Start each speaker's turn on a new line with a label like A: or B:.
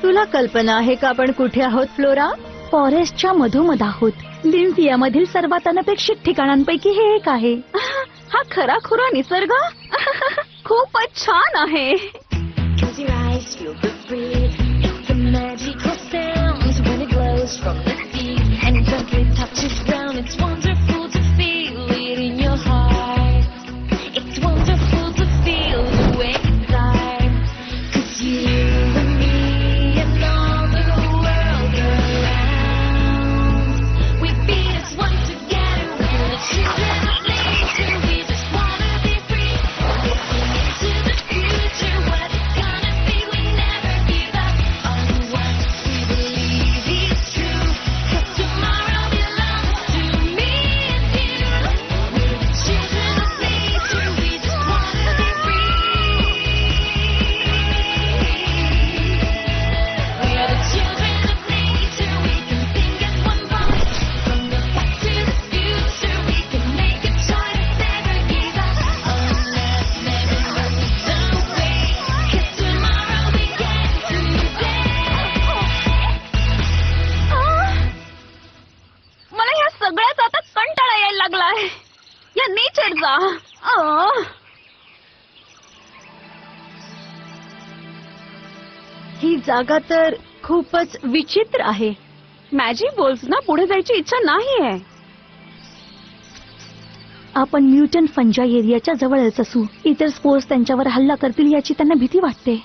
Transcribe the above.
A: तुला कल्पना आहे का आपण कुठे आहोत फ्लोरा?
B: फॉरेस्टच्या मधोमध आहोत. लिम्फियामधील सर्वात अनपेक्षित ठिकाणांपैकी हे एक आहे.
A: हा खराखुरा निसर्ग खूपच छान आहे.
C: Close your eyes, feel the breeze. It's a magical sound when it glows from the deep and gently touches ground. It's wonderful to feel it in your heart. It's wonderful to feel the way inside. 'Cause you and me and all the world around, we beat as one together. We're the children of nature. We just wanna be free. Looking into the future, what it's gonna be. We never give up on what we believe is true. 'Cause tomorrow belongs to me and you. We're the children of nature. We just wanna be free. We are the children of nature. We can sing as one voice. From the past to the future, we can make a choice. Never give up on us. Never look away. 'Cause tomorrow begins today.
A: मला ह्या सगळ्याचा आता कंटाळा यायला लागलाय. या नेचरचा. ही जागा तर खूपच विचित्र आहे. मॅजिक बोल्स ना पुढे जायची इच्छा नाहीये.
B: आपण म्युटंट फंजाई एरियाच्या जवळच असू. इतर स्पोर्स त्यांच्यावर हल्ला करतील याची त्यांना भीती वाटते.